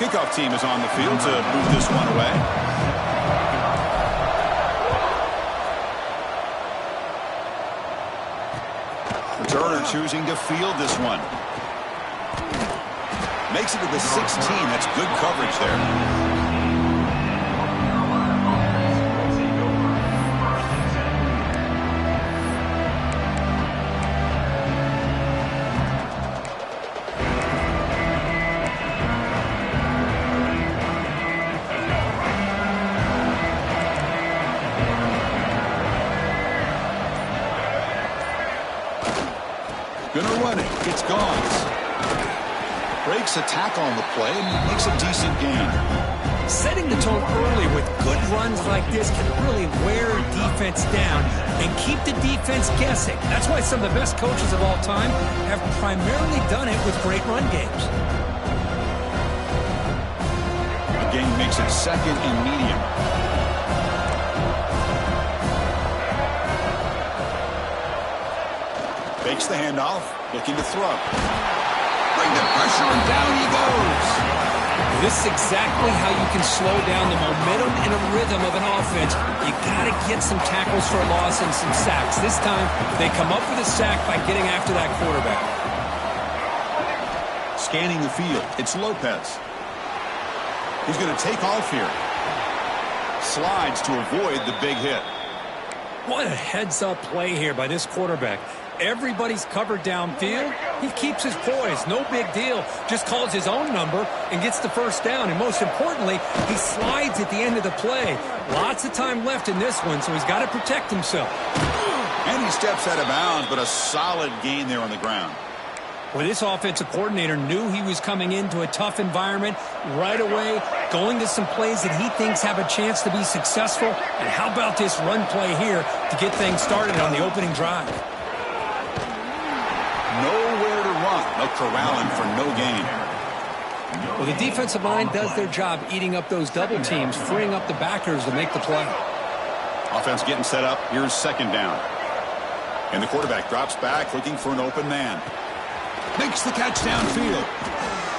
Kickoff team is on the field to move this one away. Returner choosing to field this one. Makes it to the 16. That's good coverage there. Gonna run it. It's gone. Breaks a tackle on the play and makes a decent gain. Setting the tone early with good runs like this can really wear a defense down and keep the defense guessing. That's why some of the best coaches of all time have primarily done it with great run games. The game makes it second and medium. Fakes the handoff, looking to throw. Bring the pressure, and down he goes. This is exactly how you can slow down the momentum and a rhythm of an offense. You got to get some tackles for a loss and some sacks. This time, they come up with a sack by getting after that quarterback. Scanning the field, it's Lopez. He's going to take off here. Slides to avoid the big hit. What a heads-up play here by this quarterback. Everybody's covered downfield. He keeps his poise. No big deal. Just calls his own number and gets the first down. And most importantly, he slides at the end of the play. Lots of time left in this one, so he's got to protect himself. And he steps out of bounds, but a solid gain there on the ground. Well, this offensive coordinator knew he was coming into a tough environment right away, going to some plays that he thinks have a chance to be successful. And how about this run play here to get things started on the opening drive? Nowhere to run. They'll corral him for no gain. Well, the defensive line does their job eating up those double teams, freeing up the backers to make the play. Offense getting set up. Here's second down. And the quarterback drops back looking for an open man. Makes the catch downfield.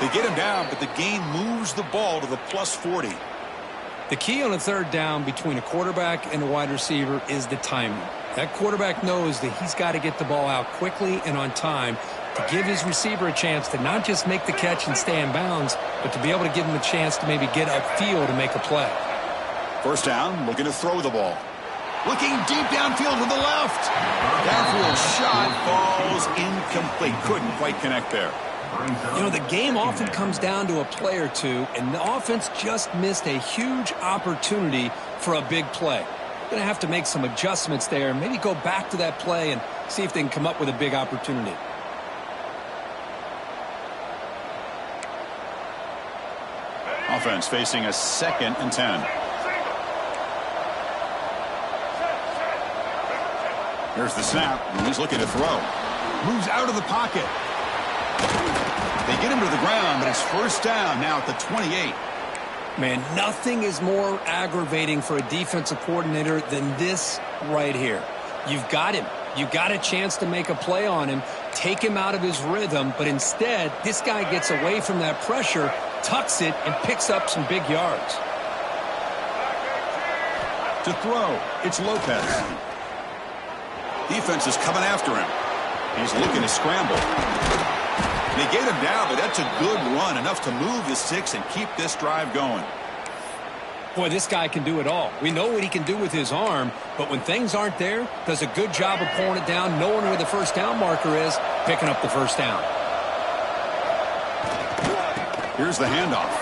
They get him down, but the gain moves the ball to the plus 40. The key on a third down between a quarterback and a wide receiver is the timing. That quarterback knows that he's got to get the ball out quickly and on time to give his receiver a chance to not just make the catch and stay in bounds, but to be able to give him a chance to maybe get upfield and make a play. First down, looking to throw the ball. Looking deep downfield to the left. Downfield shot falls incomplete. Couldn't quite connect there. You know, the game often comes down to a play or two, and the offense just missed a huge opportunity for a big play. Going to have to make some adjustments there and maybe go back to that play and see if they can come up with a big opportunity. Offense facing a second and 10. Here's the snap, and he's looking to throw. Moves out of the pocket. They get him to the ground, but it's first down now at the 28. Man, nothing is more aggravating for a defensive coordinator than this right here. You've got him. You've got a chance to make a play on him, take him out of his rhythm, but instead, this guy gets away from that pressure, tucks it, and picks up some big yards. To throw, it's Lopez. Defense is coming after him. He's looking to scramble. They get him down, but that's a good run, enough to move the sticks and keep this drive going. Boy, this guy can do it all. We know what he can do with his arm, but when things aren't there, does a good job of pulling it down, knowing where the first down marker is, picking up the first down. Here's the handoff.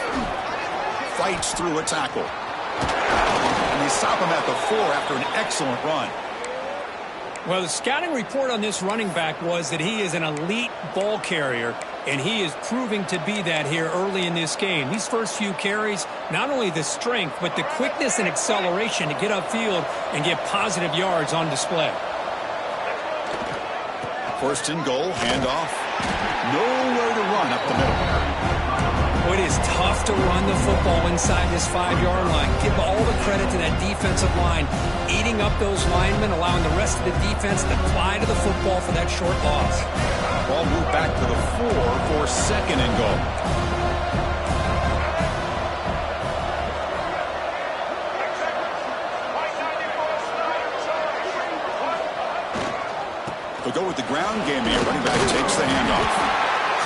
Fights through a tackle. And they stop him at the 4 after an excellent run. Well, the scouting report on this running back was that he is an elite ball carrier, and he is proving to be that here early in this game. These first few carries, not only the strength, but the quickness and acceleration to get upfield and get positive yards on display. First and goal, handoff. Nowhere to run up the middle. It is tough to run the football inside this 5-yard line. Give all the credit to that defensive line, eating up those linemen, allowing the rest of the defense to fly to the football for that short loss. Ball moved back to the 4 for second and goal. with the ground game here. Running back takes the handoff.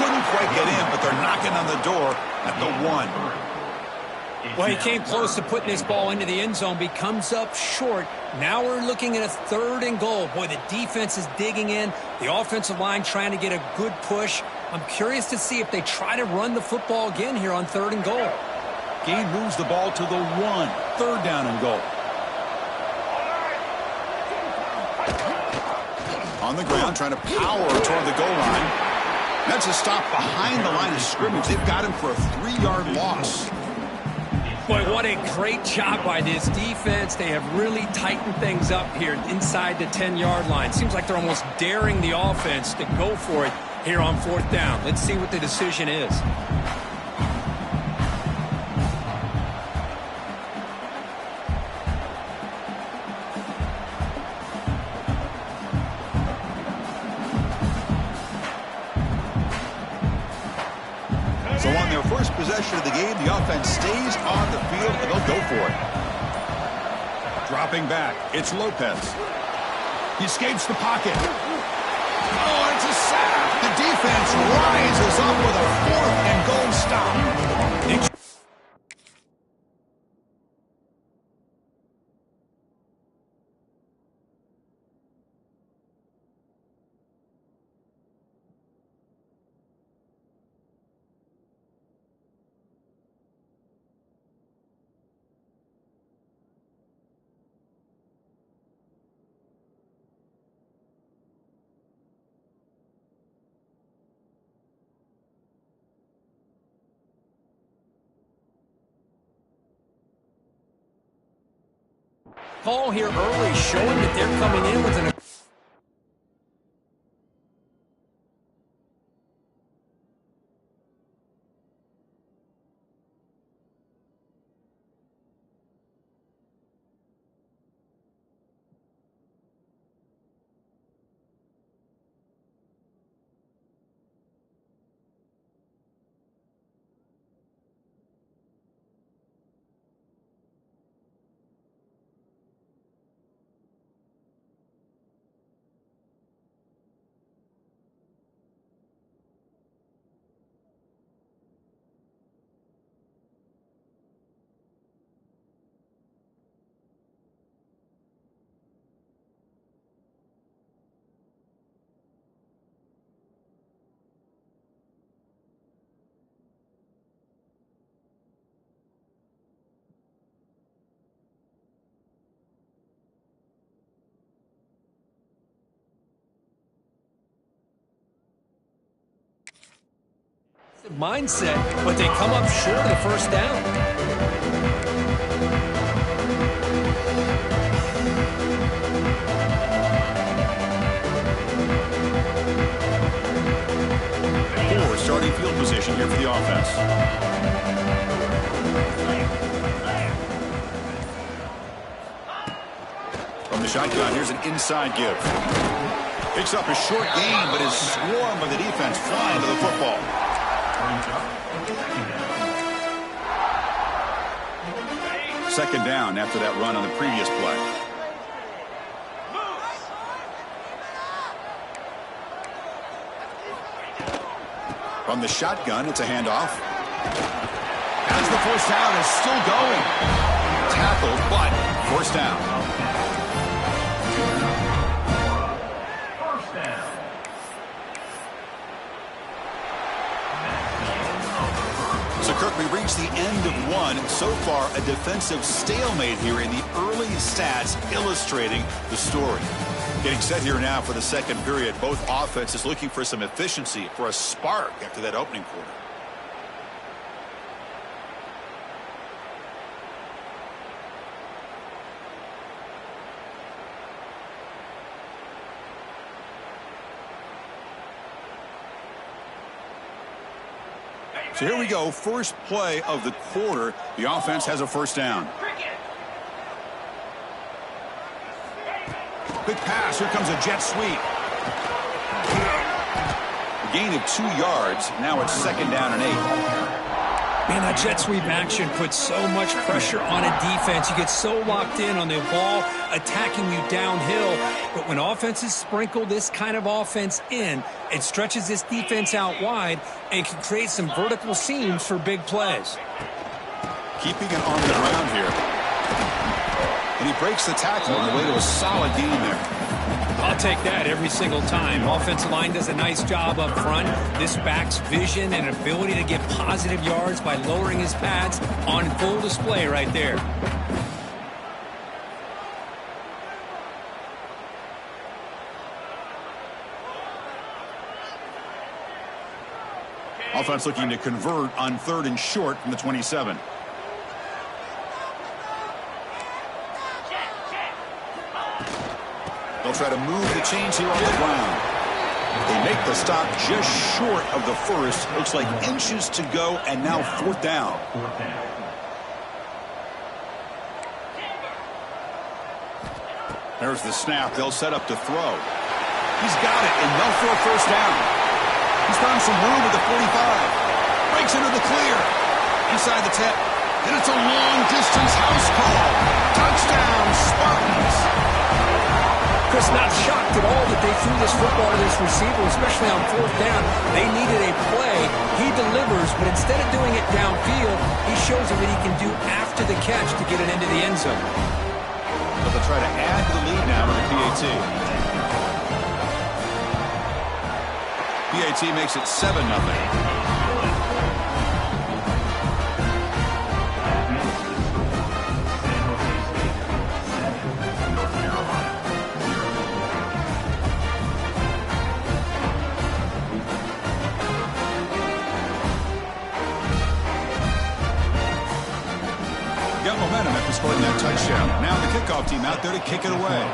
Couldn't quite get in, but they're knocking on the door at the 1. Well, he came close to putting this ball into the end zone, but he comes up short. Now we're looking at a 3rd and goal. Boy, the defense is digging in. The offensive line trying to get a good push. I'm curious to see if they try to run the football again here on 3rd and goal. Gain moves the ball to the 1. 3rd down and goal. On the ground, trying to power toward the goal line. That's a stop behind the line of scrimmage. They've got him for a 3-yard loss. Boy, what a great job by this defense. They have really tightened things up here inside the 10-yard line. Seems like they're almost daring the offense to go for it here on 4th down. Let's see what the decision is. So on their first possession of the game, the offense stays on the field, and they'll go for it. Dropping back, it's Lopez. He escapes the pocket. Oh, it's a sack. The defense rises up with a 4th and goal stop. Call here early showing that they're coming in with an... mindset, but they come up short of the 1st down. Poor starting field position here for the offense. From the shotgun, here's an inside give. Picks up a short gain, but is swarmed by the defense flying to the football. 2nd down after that run on the previous play. From the shotgun, it's a handoff. As the 1st down is still going. Tackled, but 1st down. Kirk, we reached the end of 1. So far, a defensive stalemate here in the early stats illustrating the story. Getting set here now for the 2nd period. Both offenses looking for some efficiency, for a spark after that opening quarter. So here we go, first play of the quarter. The offense has a 1st down. Quick pass, here comes a jet sweep. A gain of 2 yards, now it's 2nd down and 8. Man, that jet sweep action puts so much pressure on a defense. You get so locked in on the ball attacking you downhill. But when offenses sprinkle this kind of offense in, it stretches this defense out wide and can create some vertical seams for big plays. Keeping it on the ground here. And he breaks the tackle on the way to a solid gain there. I'll take that every single time. Offensive line does a nice job up front. This back's vision and ability to get positive yards by lowering his pads on full display right there. Offense looking to convert on 3rd and short from the 27. They'll try to move the chains here on the ground. They make the stop just short of the first. Looks like inches to go, and now 4th down. There's the snap. They'll set up to throw. He's got it, and they'll throw 1st down. He's found some room at the 45. Breaks into the clear. Inside the 10. And it's a long-distance house call. Touchdown, Spartans. Chris, not shocked at all that they threw this football to this receiver, especially on 4th down. They needed a play. He delivers, but instead of doing it downfield, he shows them what he can do after the catch to get it into the end zone. But they'll try to add to the lead now with the PAT. PAT makes it 7-0. Got momentum after scoring that touchdown. Now the kickoff team out there to kick it away.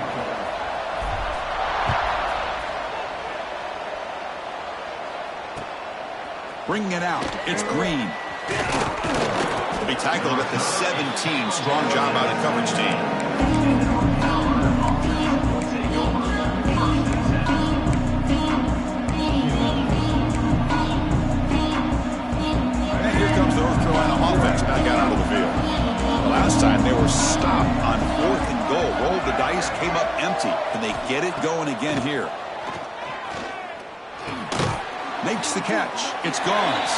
Bringing it out. It's Green. He'll be tackled at the 17. Strong job out of coverage team. And here comes the North Carolina offense back out of the field. Last time they were stopped on 4th and goal. Rolled the dice, came up empty. Can they get it going again here? Makes the catch. It's Gauze.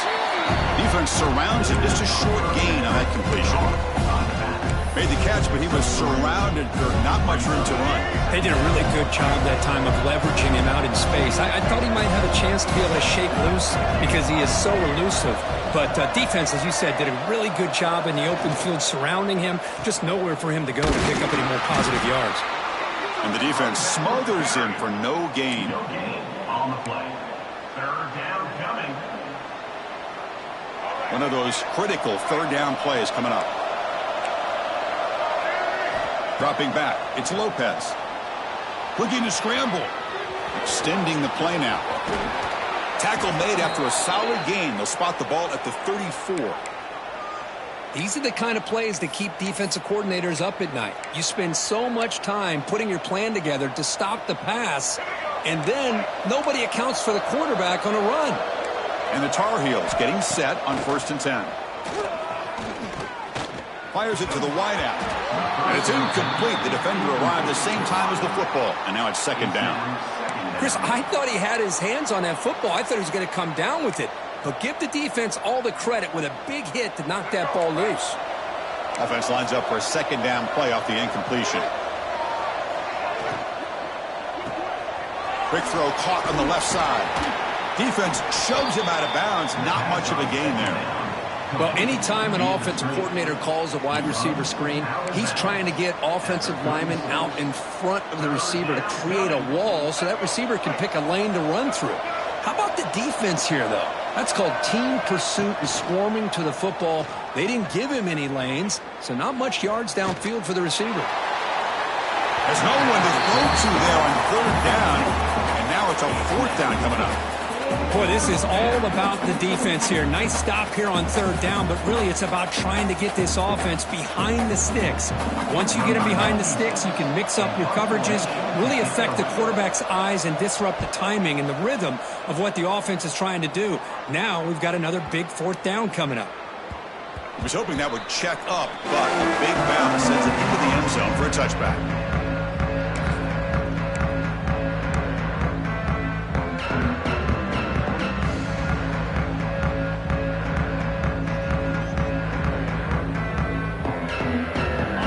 Defense surrounds him. Just a short gain on that completion. Made the catch, but he was surrounded for not much room to run. They did a really good job that time of leveraging him out in space. I thought he might have a chance to be able to shake loose because he is so elusive. But defense, as you said, did a really good job in the open field surrounding him. Just nowhere for him to go to pick up any more positive yards. And the defense smothers him for no gain. On the play. 3rd down coming. One of those critical 3rd down plays coming up. Dropping back. It's Lopez. Looking to scramble. Extending the play now. Tackle made after a solid gain. They'll spot the ball at the 34. These are the kind of plays that keep defensive coordinators up at night. You spend so much time putting your plan together to stop the pass, and then nobody accounts for the quarterback on a run. And the Tar Heels getting set on 1st and 10. Fires it to the wideout. And it's incomplete. The defender arrived the same time as the football. And now it's 2nd down. Chris, I thought he had his hands on that football. I thought he was going to come down with it. But give the defense all the credit with a big hit to knock that ball loose. Offense lines up for a 2nd down play off the incompletion. Quick throw caught on the left side. Defense shoves him out of bounds. Not much of a gain there. Well, anytime an offensive coordinator calls a wide receiver screen, he's trying to get offensive linemen out in front of the receiver to create a wall so that receiver can pick a lane to run through. How about the defense here, though? That's called team pursuit and swarming to the football. They didn't give him any lanes, so not much yards downfield for the receiver. There's no one to throw to there on 3rd down, and now it's a 4th down coming up. Boy, this is all about the defense here. Nice stop here on 3rd down, but really it's about trying to get this offense behind the sticks. Once you get them behind the sticks, you can mix up your coverages, really affect the quarterback's eyes and disrupt the timing and the rhythm of what the offense is trying to do. Now we've got another big 4th down coming up. He was hoping that would check up, but a big bounce sends it into the end zone for a touchback.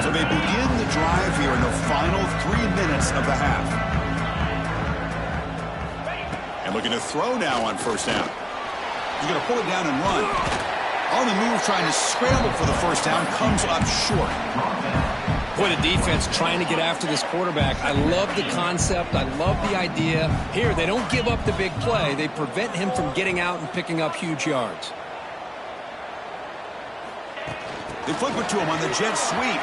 So they begin the drive here in the final 3 minutes of the half. And looking to throw now on first down. He's going to pull it down and run. On the move, trying to scramble for the first down, comes up short. Boy, the defense trying to get after this quarterback. I love the concept. I love the idea. Here, they don't give up the big play. They prevent him from getting out and picking up huge yards. They flip it to him on the jet sweep.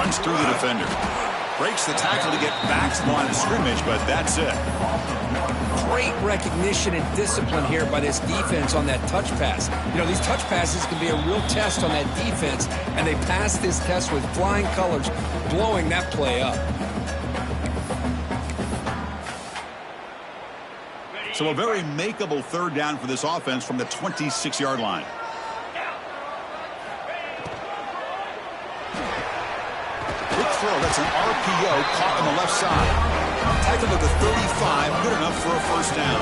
Runs through the defender. Breaks the tackle to get back to the line of scrimmage, but that's it. Great recognition and discipline here by this defense on that touch pass. You know, these touch passes can be a real test on that defense, and they passed this test with flying colors, blowing that play up. So a very makeable third down for this offense from the 26-yard line. Quick throw, that's an RPO caught on the left side. Tackled at the 35, good enough for a first down.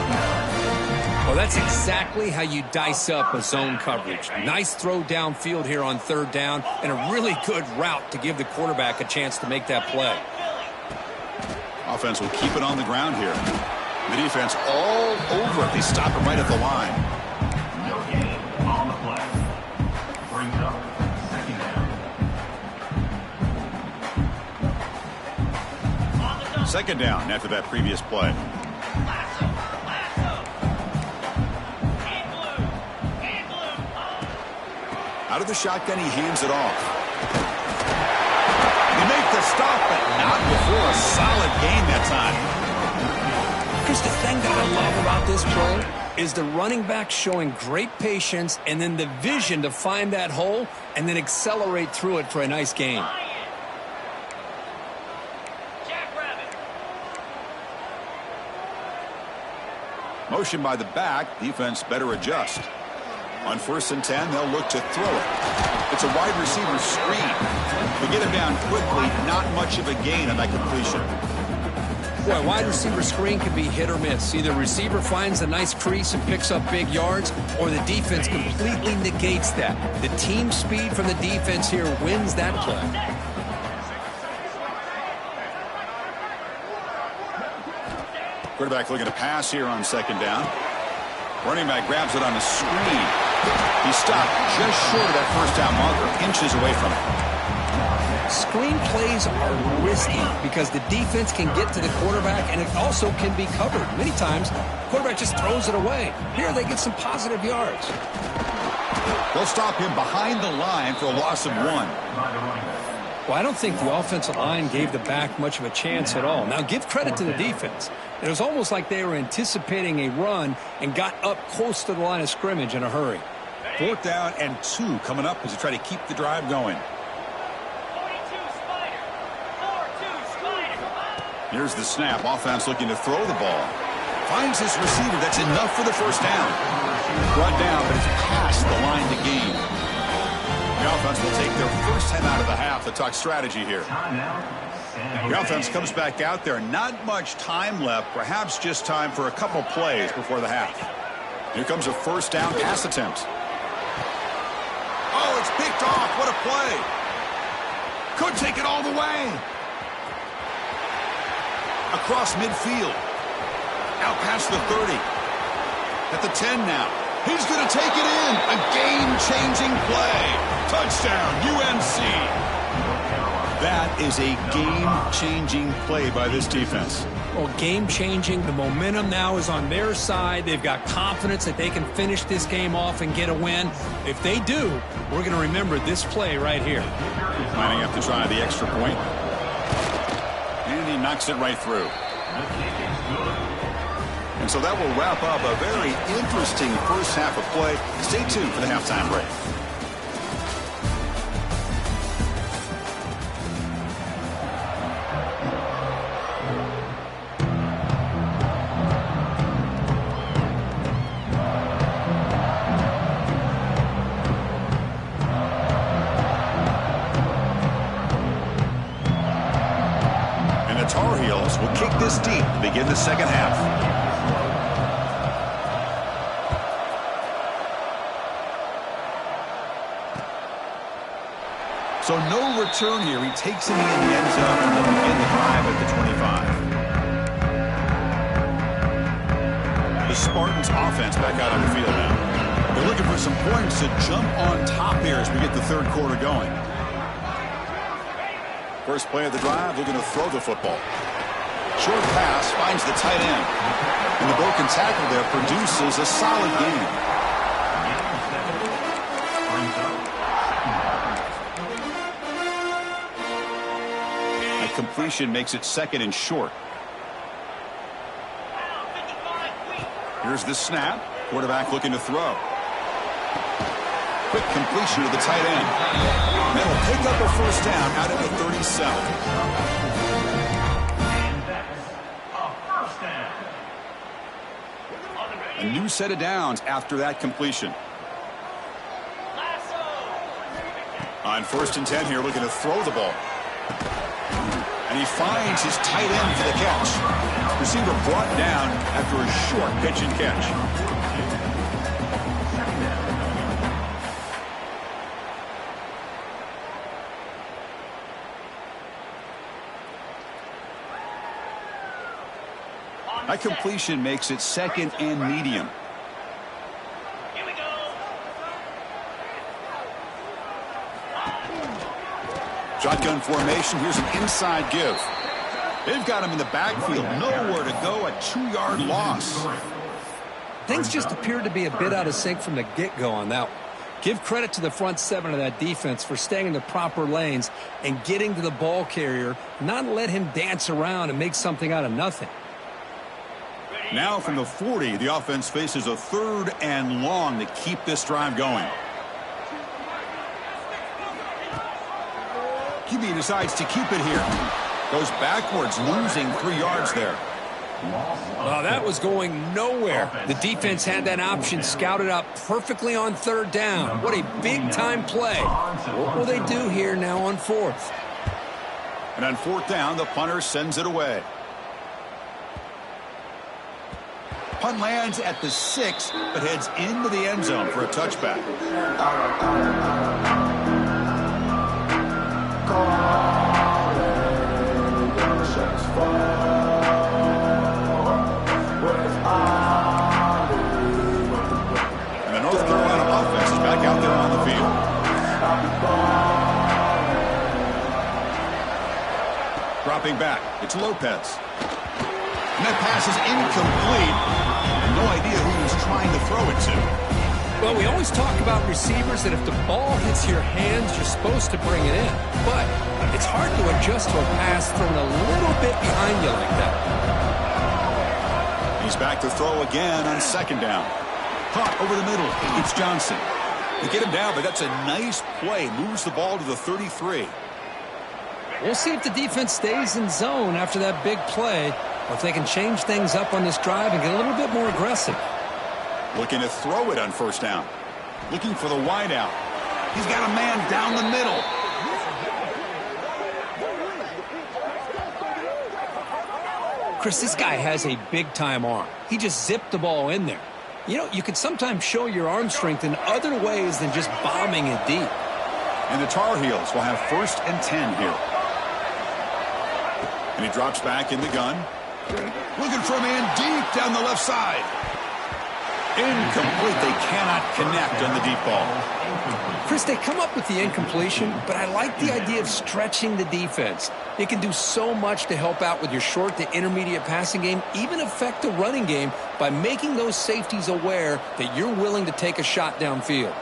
Well, that's exactly how you dice up a zone coverage. Nice throw downfield here on third down, and a really good route to give the quarterback a chance to make that play. Offense will keep it on the ground here. The defense all over it. They stop it right at the line. No gain on the play. Brings up second down. Second down after that previous play. Out of the shotgun, he hands it off. They make the stop, but not before a solid gain that time. Here's the thing that I love about this play is the running back showing great patience and then the vision to find that hole and then accelerate through it for a nice gain. Motion by the back. Defense better adjust. On 1st and 10, they'll look to throw it. It's a wide receiver screen. They get him down quickly. Not much of a gain on that completion. Boy, wide receiver screen can be hit or miss. Either receiver finds a nice crease and picks up big yards, or the defense completely negates that. The team speed from the defense here wins that play. Quarterback looking to pass here on second down. Running back grabs it on the screen. He stopped just short of that first down marker, inches away from it. Screen plays are risky because the defense can get to the quarterback and it also can be covered. Many times, the quarterback just throws it away. Here they get some positive yards. They'll stop him behind the line for a loss of 1. Well, I don't think the offensive line gave the back much of a chance at all. Now, give credit to the defense. It was almost like they were anticipating a run and got up close to the line of scrimmage in a hurry. 4th down and 2 coming up as they try to keep the drive going. Here's the snap. Offense looking to throw the ball. Finds his receiver. That's enough for the first down. Brought down, but it's past the line to gain. The offense will take their first time out of the half to talk strategy here. The offense comes back out there. Not much time left. Perhaps just time for a couple plays before the half. Here comes a first down pass attempt. Oh, it's picked off. What a play. Could take it all the way. Across midfield. Out past the 30. At the 10 now. He's going to take it in. A game-changing play. Touchdown, UNC. That is a game-changing play by this defense. Well, game-changing. The momentum now is on their side. They've got confidence that they can finish this game off and get a win. If they do, we're going to remember this play right here. Lining up to try the extra point. And he knocks it right through. And so that will wrap up a very interesting first half of play. Stay tuned for the halftime break. the second half. So no return here. He takes it in the end zone and they'll begin the drive at the 25. The Spartans offense back out on the field now. They're looking for some points to jump on top here as we get the third quarter going. First play of the drive, looking to throw the football. Short pass finds the tight end. And the broken tackle there produces a solid gain. That completion makes it second and short. Here's the snap. Quarterback looking to throw. Quick completion to the tight end. And that'll pick up a first down out at the 37. A new set of downs after that completion. On 1st and 10 here, looking to throw the ball. And he finds his tight end for the catch. Receiver brought down after a short pitch and catch. That completion makes it second and medium. Here we go. Shotgun formation. Here's an inside give. They've got him in the backfield. Nowhere to go. A 2-yard loss. Things just appeared to be a bit out of sync from the get-go on that one. Give credit to the front seven of that defense for staying in the proper lanes and getting to the ball carrier, not let him dance around and make something out of nothing. Now from the 40, the offense faces a 3rd and long to keep this drive going. QB decides to keep it here. Goes backwards, losing 3 yards there. Oh, that was going nowhere. The defense had that option scouted out perfectly on 3rd down. What a big-time play. What will they do here now on 4th? And on 4th down, the punter sends it away. Punt lands at the 6, but heads into the end zone for a touchback. And the North Carolina offense is back out there on the field. Dropping back, it's Lopez. And that pass is incomplete. No idea who he was trying to throw it to. Well, we always talk about receivers that if the ball hits your hands, you're supposed to bring it in. But it's hard to adjust to a pass thrown a little bit behind you like that. He's back to throw again on 2nd down. Caught over the middle. It's Johnson. They get him down, but that's a nice play. Moves the ball to the 33. We'll see if the defense stays in zone after that big play, or if they can change things up on this drive and get a little bit more aggressive. Looking to throw it on 1st down. Looking for the wide out. He's got a man down the middle. Chris, this guy has a big-time arm. He just zipped the ball in there. You know, you can sometimes show your arm strength in other ways than just bombing it deep. And the Tar Heels will have 1st and 10 here. And he drops back in the gun. Looking for a man deep down the left side. Incomplete. They cannot connect on the deep ball. Chris, they come up with the incompletion, but I like the idea of stretching the defense. It can do so much to help out with your short to intermediate passing game, even affect the running game by making those safeties aware that you're willing to take a shot downfield.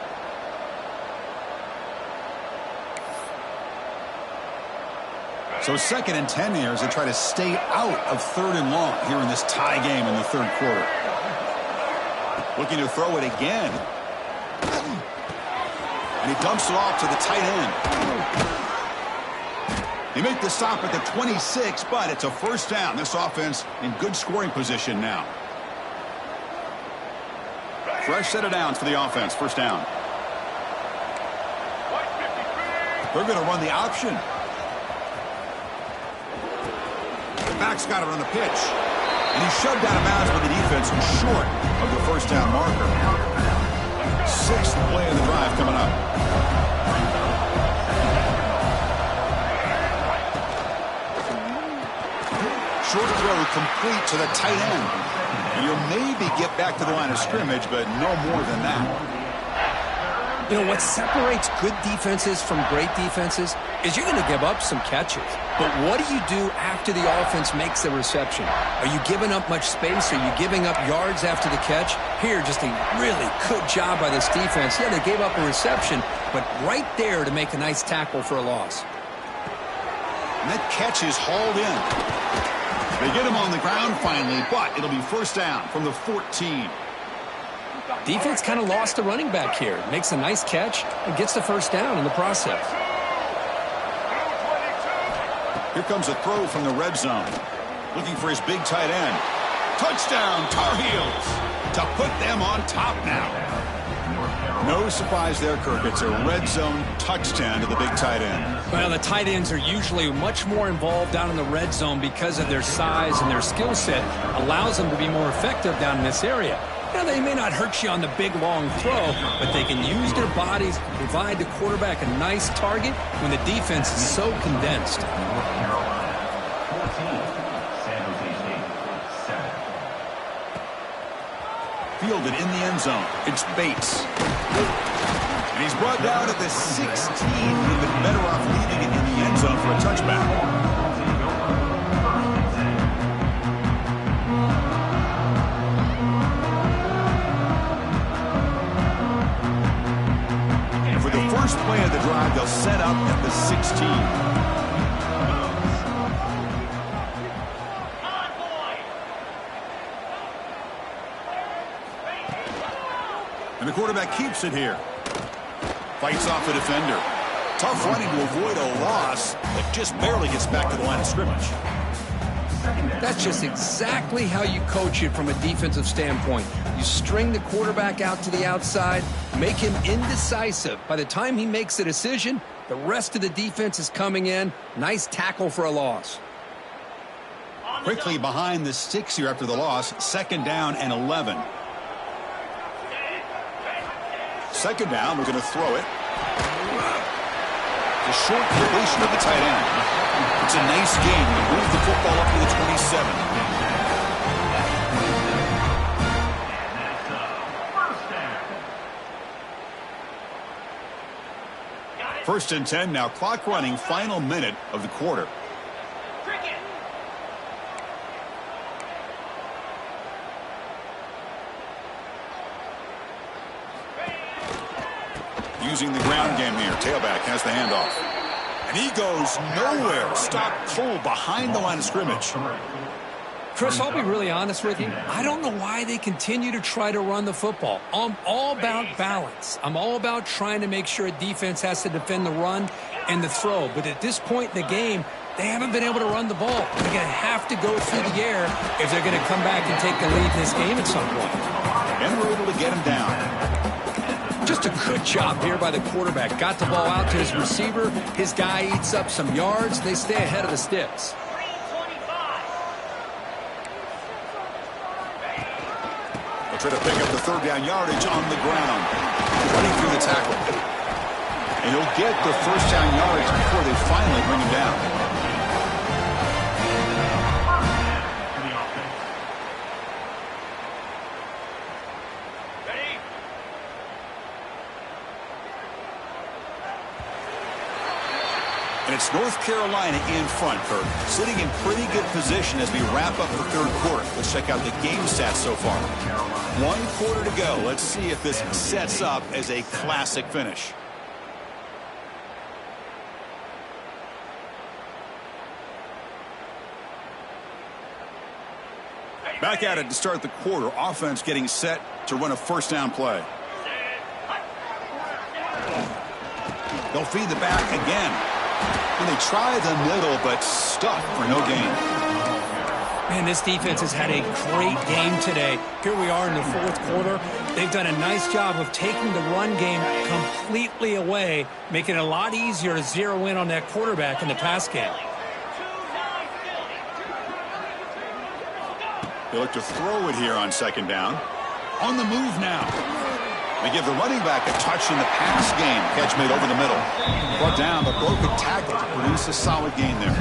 So 2nd and 10 here as they try to stay out of 3rd and long here in this tie game in the 3rd quarter. Looking to throw it again. And he dumps it off to the tight end. They make the stop at the 26, but it's a 1st down. This offense in good scoring position now. Fresh set of downs for the offense. 1st down. They're going to run the option. The back's got it on the pitch. And he's shoved out of bounds by the defense short of the first down marker. Sixth play of the drive coming up. Short throw complete to the tight end. You'll maybe get back to the line of scrimmage, but no more than that. You know, what separates good defenses from great defenses is you're going to give up some catches. But what do you do after the offense makes the reception? Are you giving up much space? Are you giving up yards after the catch? Here, just a really good job by this defense. Yeah, they gave up a reception, but right there to make a nice tackle for a loss. And that catch is hauled in. They get him on the ground finally, but it'll be first down from the 14. Defense kind of lost a running back here. Makes a nice catch and gets the first down in the process. Here comes a throw from the red zone. Looking for his big tight end. Touchdown, Tar Heels, to put them on top now. No surprise there, Kirk. It's a red zone touchdown to the big tight end. Well, the tight ends are usually much more involved down in the red zone because of their size and their skill set allows them to be more effective down in this area. Now, they may not hurt you on the big, long throw, but they can use their bodies to provide the quarterback a nice target when the defense is so condensed. Fielded in the end zone. It's Bates. And he's brought down at the 16. Would have been better off leaving it in the end zone for a touchback. First play of the drive, they'll set up at the 16. And the quarterback keeps it here. Fights off the defender. Tough running to avoid a loss, but just barely gets back to the line of scrimmage. That's just exactly how you coach it from a defensive standpoint. You string the quarterback out to the outside, make him indecisive. By the time he makes a decision, the rest of the defense is coming in. Nice tackle for a loss. Quickly behind the sticks here after the loss. Second down and 11. Second down, we're going to throw it. The short completion of the tight end. It's a nice game to move the football up to the 27. First and 10 now, clock running, final minute of the quarter. Using the ground game here. Tailback has the handoff. And he goes nowhere. Stopped cold behind the line of scrimmage. Chris, I'll be really honest with you. I don't know why they continue to try to run the football. I'm all about balance. I'm all about trying to make sure a defense has to defend the run and the throw. But at this point in the game, they haven't been able to run the ball. They're going to have to go through the air if they're going to come back and take the lead in this game at some point. And we're able to get him down. Just a good job here by the quarterback. Got the ball out to his receiver. His guy eats up some yards. They stay ahead of the sticks. They'll try to pick up the third down yardage on the ground. Running through the tackle. And he'll get the first down yardage before they finally bring him down. And it's North Carolina in front, Kirk, sitting in pretty good position as we wrap up the third quarter. Let's check out the game stats so far. 1 quarter to go. Let's see if this sets up as a classic finish. Back at it to start the quarter. Offense getting set to run a first down play. They'll feed the back again. And they try the middle, but stuck for no gain. Man, this defense has had a great game today. Here we are in the fourth quarter. They've done a nice job of taking the run game completely away, making it a lot easier to zero in on that quarterback in the pass game. They look to throw it here on second down. On the move now. They give the running back a touch in the pass game. Catch made over the middle. Brought down, but broken tackle to produce a solid gain there.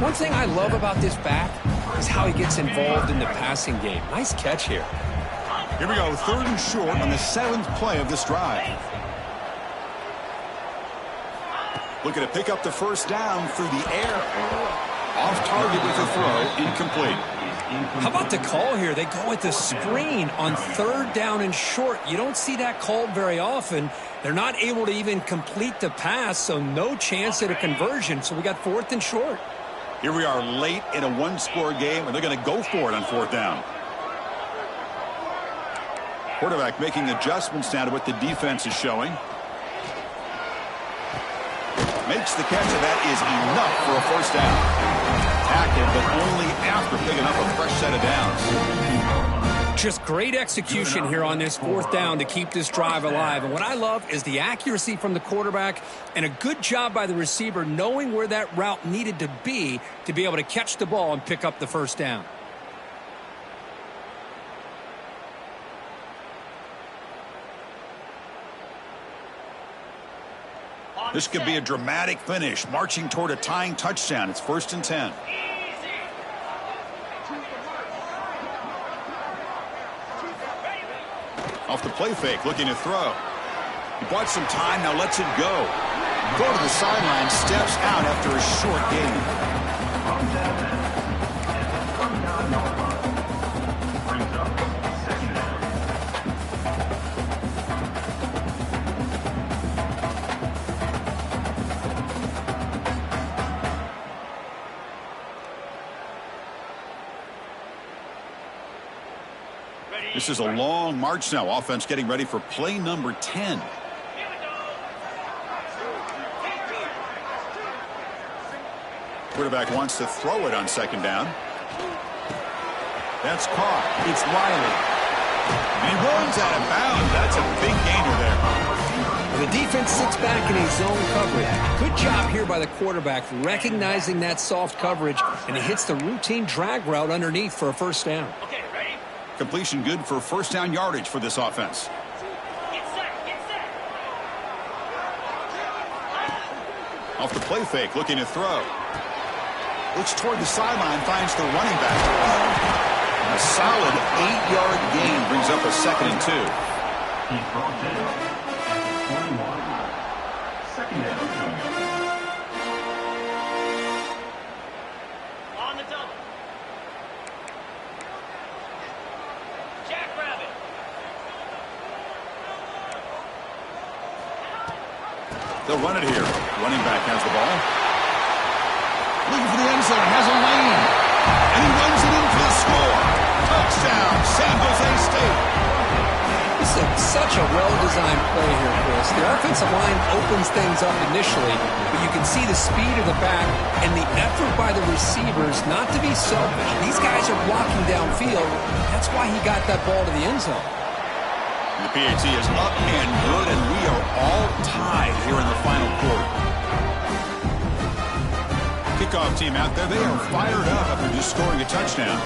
One thing I love about this back is how he gets involved in the passing game. Nice catch here. Here we go, 3rd and short on the 7th play of this drive. Looking to pick up the first down through the air. Off target with a throw, incomplete. How about the call here? They go with the screen on 3rd down and short. You don't see that called very often. They're not able to even complete the pass, so no chance at a conversion. So we got 4th and short. Here we are late in a one-score game, and they're going to go for it on 4th down. Quarterback making adjustments now to what the defense is showing. Makes the catch, and that is enough for a first down. Tackled, but only after picking up a fresh set of downs. Just great execution here on this 4th down to keep this drive alive. And what I love is the accuracy from the quarterback and a good job by the receiver knowing where that route needed to be able to catch the ball and pick up the first down. This could be a dramatic finish, marching toward a tying touchdown. It's 1st and 10. Off the play fake, looking to throw. He bought some time, now lets it go. Go to the sideline, steps out after a short gain. This is a long march now. Offense getting ready for play number 10. Quarterback wants to throw it on second down. That's caught. It's Riley. And he runs out of bounds. That's a big gainer there. The defense sits back in his zone coverage. Good job here by the quarterback recognizing that soft coverage, and he hits the routine drag route underneath for a first down. Completion good for first down yardage for this offense. Off the play fake, looking to throw. Looks toward the sideline, finds the running back. A solid 8-yard gain brings up a 2nd and 2. He's brought down 21. 2nd down. They'll run it here. Running back has the ball. Looking for the end zone. Has a lane. And he runs it in for the score. Touchdown, San Jose State. This is such a well-designed play here, Chris. The offensive line opens things up initially, but you can see the speed of the back and the effort by the receivers not to be selfish. These guys are blocking downfield. That's why he got that ball to the end zone. The PAT is up and good, and we are all tied here in the final quarter. Kickoff team out there, they are fired up after just scoring a touchdown.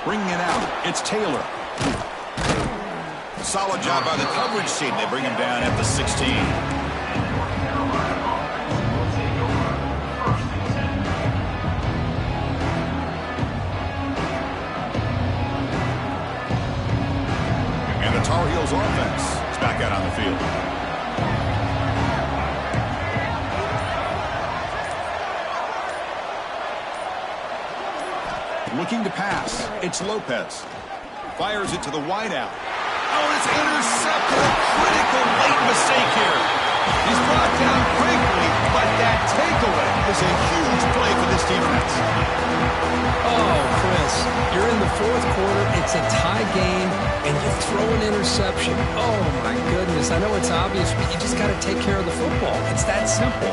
Bringing it out, it's Taylor. Solid job by the coverage team. They bring him down at the 16. Tar Heels offense is back out on the field. Looking to pass. It's Lopez. Fires it to the wideout. Oh, it's intercepted. A critical late mistake here. He's brought down quickly, but that takeaway is a huge play for this defense. Oh, Chris, you're in the 4th quarter. It's a tie game, and you throw an interception. Oh, my goodness. I know it's obvious, but you just got to take care of the football. It's that simple.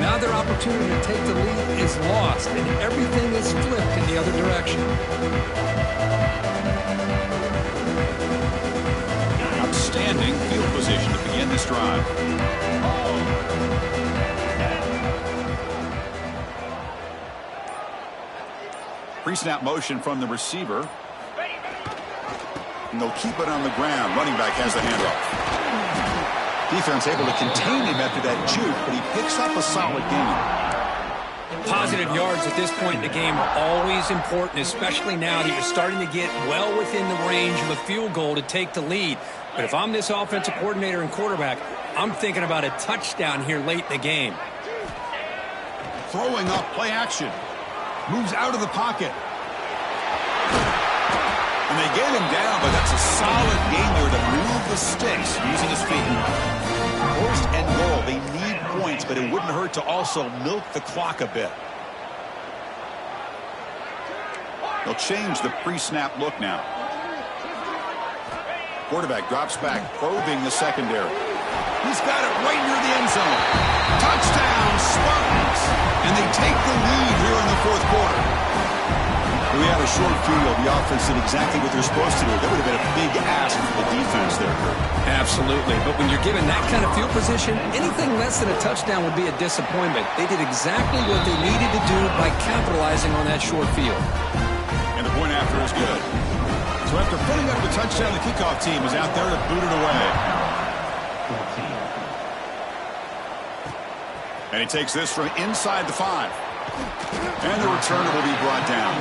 Now their opportunity to take the lead is lost, and everything is flipped in the other direction. Outstanding field position to begin this drive. Pre-snap motion from the receiver. And they'll keep it on the ground. Running back has the handoff. Defense able to contain him after that juke, but he picks up a solid gain. Positive yards at this point in the game are always important, especially now that you're starting to get well within the range of a field goal to take the lead. But if I'm this offensive coordinator and quarterback, I'm thinking about a touchdown here late in the game. Throwing up, play action. Moves out of the pocket. And they get him down, but that's a solid gain there to move the sticks using his feet. First and goal. They need points, but it wouldn't hurt to also milk the clock a bit. They'll change the pre-snap look now. Quarterback drops back, probing the secondary. He's got it right near the end zone. Touchdown, Spartans! And they take the lead here in the fourth quarter. We had a short field. The offense did exactly what they're supposed to do. That would have been a big ask for the defense there, Kurt. Absolutely. But when you're given that kind of field position, anything less than a touchdown would be a disappointment. They did exactly what they needed to do by capitalizing on that short field. And the point after is good. So after putting up the touchdown, the kickoff team is out there to boot it away. And he takes this from inside the 5. And the returner will be brought down.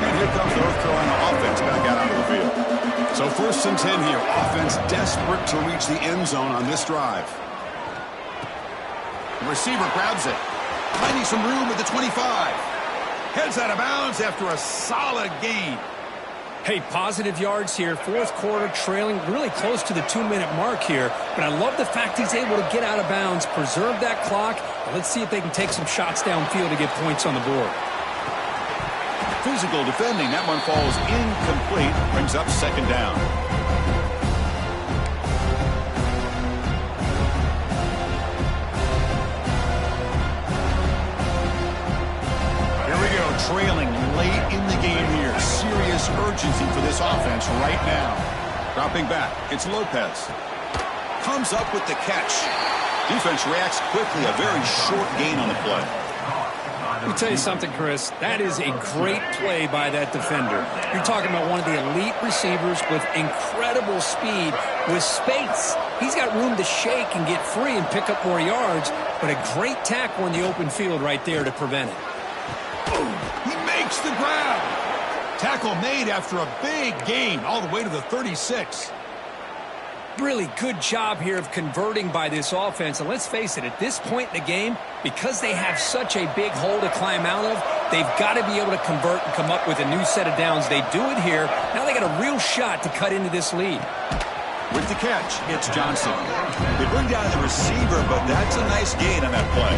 And here comes the North Carolina offense back out onto the field. So 1st and 10 here. Offense desperate to reach the end zone on this drive. The receiver grabs it. Finding some room at the 25. Heads out of bounds after a solid gain. Hey, positive yards here. Fourth quarter, trailing really close to the 2-minute mark here. But I love the fact he's able to get out of bounds, preserve that clock. Let's see if they can take some shots downfield to get points on the board. Physical defending. That one falls incomplete. Brings up 2nd down. Trailing late in the game here. Serious urgency for this offense right now. Dropping back. It's Lopez. Comes up with the catch. Defense reacts quickly. A very short gain on the play. Let me tell you something, Chris. That is a great play by that defender. You're talking about one of the elite receivers with incredible speed, with space. He's got room to shake and get free and pick up more yards, but a great tackle in the open field right there to prevent it. The grab. Tackle made after a big gain all the way to the 36. Really good job here of converting by this offense. And let's face it, at this point in the game, because they have such a big hole to climb out of, they've got to be able to convert and come up with a new set of downs. They do it here. Now they got a real shot to cut into this lead. With the catch, it's Johnson. They bring down the receiver, but that's a nice gain on that play.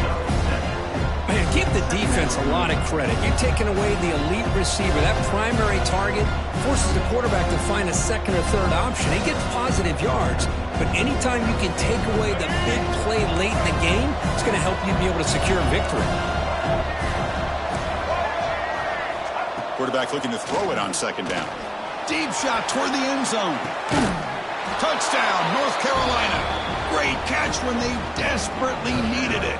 Man, give the defense a lot of credit. You're taking away the elite receiver. That primary target forces the quarterback to find a 2nd or 3rd option. He gets positive yards, but anytime you can take away the big play late in the game, it's going to help you be able to secure a victory. Quarterback looking to throw it on 2nd down. Deep shot toward the end zone. Touchdown, North Carolina. Great catch when they desperately needed it.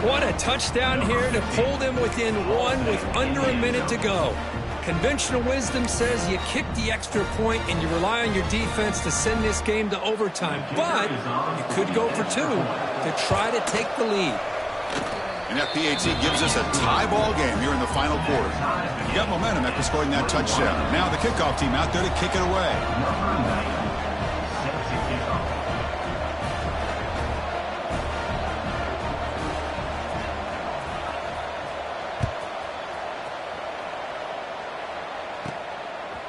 What a touchdown here to pull them within 1 with under a minute to go. Conventional wisdom says you kick the extra point and you rely on your defense to send this game to overtime. But you could go for 2 to try to take the lead. And that PAT gives us a tie ball game here in the final quarter. You got momentum after scoring that touchdown. Now the kickoff team out there to kick it away.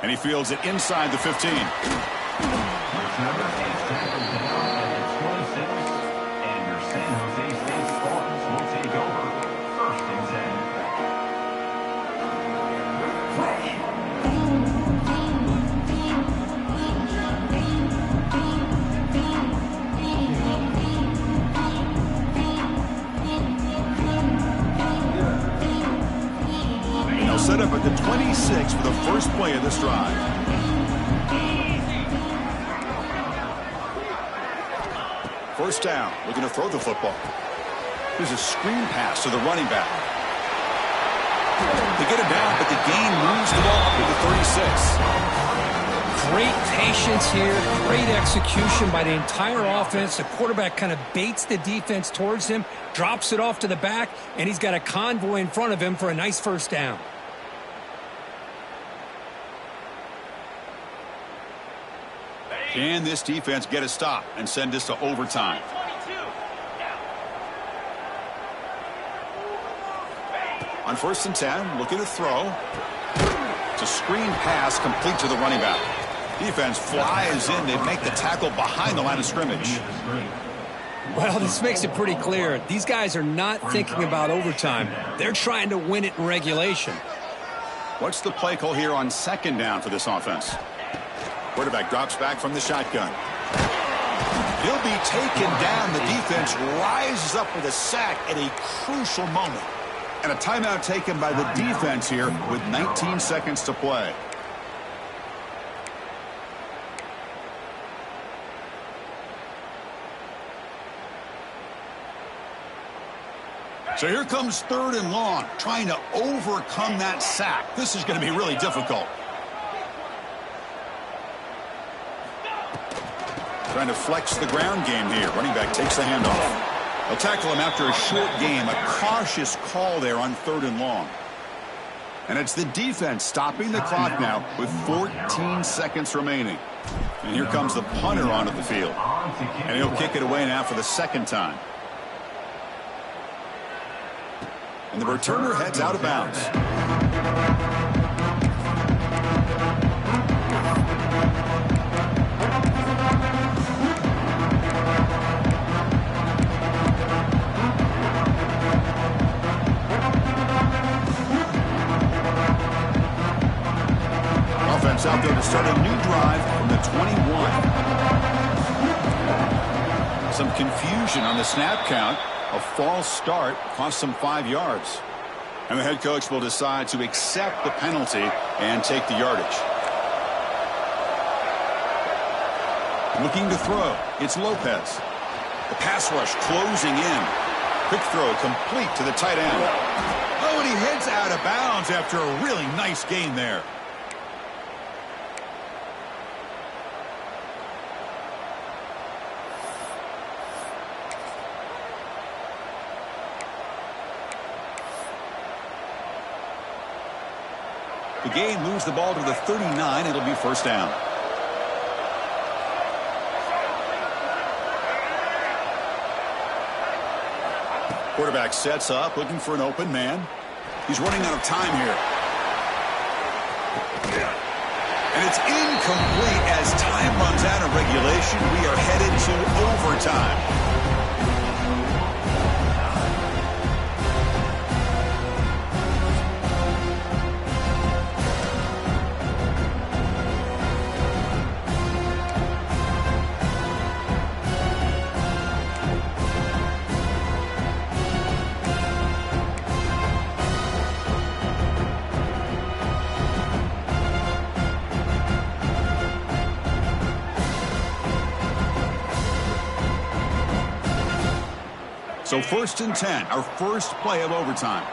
And he fields it inside the 15. Set up at the 26 for the first play of this drive. First down, looking to throw the football. There's a screen pass to the running back. They get him down, but the gain moves the ball up to the 36. Great patience here, great execution by the entire offense. The quarterback kind of baits the defense towards him, drops it off to the back, and he's got a convoy in front of him for a nice first down. Can this defense get a stop and send this to overtime? On 1st and 10, looking to throw. It's a screen pass complete to the running back. Defense flies in. They make the tackle behind the line of scrimmage. Well, this makes it pretty clear. These guys are not thinking about overtime. They're trying to win it in regulation. What's the play call here on 2nd down for this offense? Quarterback drops back from the shotgun. He'll be taken down. The defense rises up with a sack at a crucial moment. And a timeout taken by the defense here with 19 seconds to play. So here comes 3rd and long, trying to overcome that sack. This is going to be really difficult. Trying to flex the ground game here. Running back takes the handoff. They'll tackle him after a short game. A cautious call there on 3rd and long. And it's the defense stopping the clock now with 14 seconds remaining. And here comes the punter onto the field. And he'll kick it away now for the 2nd time. And the returner heads out of bounds. Offense out there to start a new drive from the 21. Some confusion on the snap count. A false start cost them 5 yards. And the head coach will decide to accept the penalty and take the yardage. Looking to throw. It's Lopez. The pass rush closing in. Quick throw complete to the tight end. Oh, and he heads out of bounds after a really nice gain there. The game moves the ball to the 39. It'll be first down. Quarterback sets up, looking for an open man. He's running out of time here. And it's incomplete as time runs out of regulation. We are headed to overtime. So 1st and 10, our first play of overtime.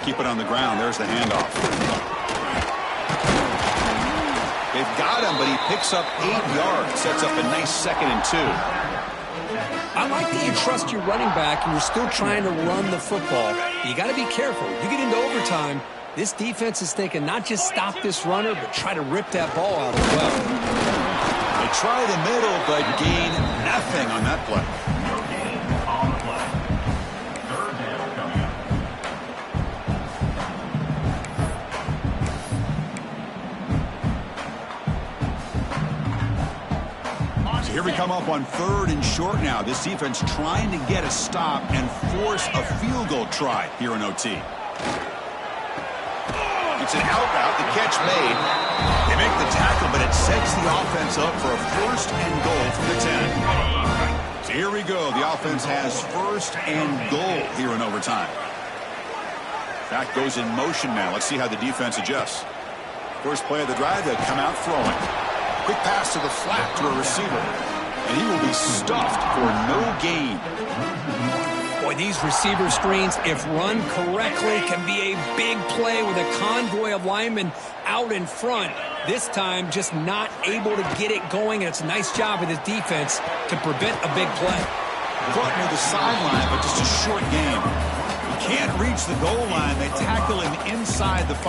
Keep it on the ground. There's the handoff. They've got him, but he picks up 8 yards. Sets up a nice 2nd and 2. I like that you trust your running back and you're still trying to run the football. You got to be careful. You get into overtime, this defense is thinking not just stop this runner, but try to rip that ball out as well. They try the middle, but gain nothing on that play. No gain on the play. 3rd down coming up. So here we come up on 3rd and short now. This defense trying to get a stop and force a field goal try here in OT. It's an out route, the catch made. They make the tackle, but it sets the offense up for a 1st and goal from the 10. So here we go. The offense has 1st and goal here in overtime. Back goes in motion now. Let's see how the defense adjusts. First play of the drive, they come out throwing. Quick pass to the flat to a receiver. And he will be stuffed for no gain. Boy, these receiver screens, if run correctly, can be a big play with a convoy of linemen out in front. This time, just not able to get it going. And it's a nice job of his defense to prevent a big play. Caught near the sideline, but just a short game. He can't reach the goal line. They tackle him inside the 5.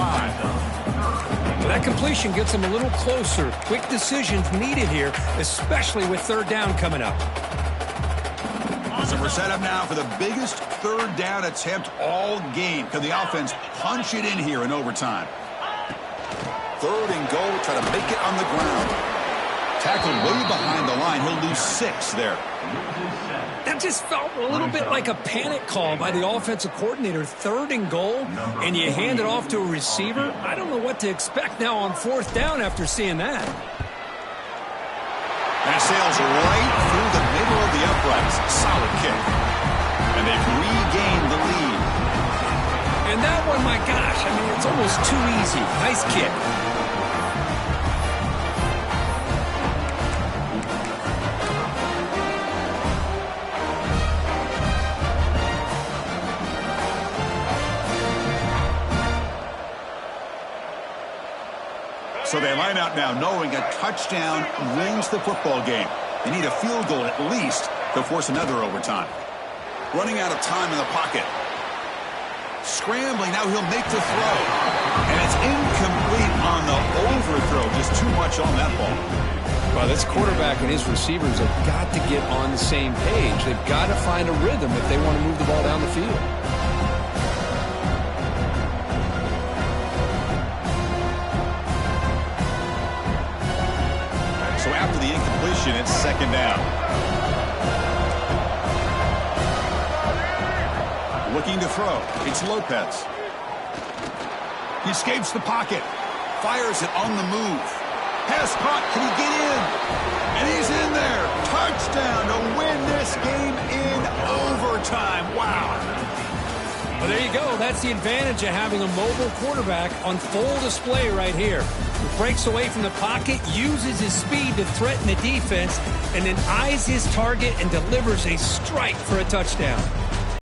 That completion gets him a little closer. Quick decisions needed here, especially with third down coming up. So we're set up now for the biggest third down attempt all game. Can the offense punch it in here in overtime? Third and goal, try to make it on the ground. Tackled way behind the line. He'll lose 6 there. That just felt a little bit like a panic call by the offensive coordinator. Third and goal, and you hand it off to a receiver. I don't know what to expect now on fourth down after seeing that. And it sails right through the middle of the uprights. Solid kick. And they've regained the lead. And that one, my gosh, I mean, it's almost too easy. Nice kick. So they line out now knowing a touchdown wins the football game. They need a field goal at least to force another overtime. Running out of time in the pocket. Scrambling, now he'll make the throw. And it's incomplete on the overthrow. Just too much on that ball. Well, this quarterback and his receivers have got to get on the same page. They've got to find a rhythm if they want to move the ball down the field. So after the incompletion, it's second down. Looking to throw. It's Lopez. He escapes the pocket. Fires it on the move. Pass caught. Can he get in? And he's in there. Touchdown to win this game in overtime. Wow. Well, there you go. That's the advantage of having a mobile quarterback on full display right here. He breaks away from the pocket, uses his speed to threaten the defense, and then eyes his target and delivers a strike for a touchdown.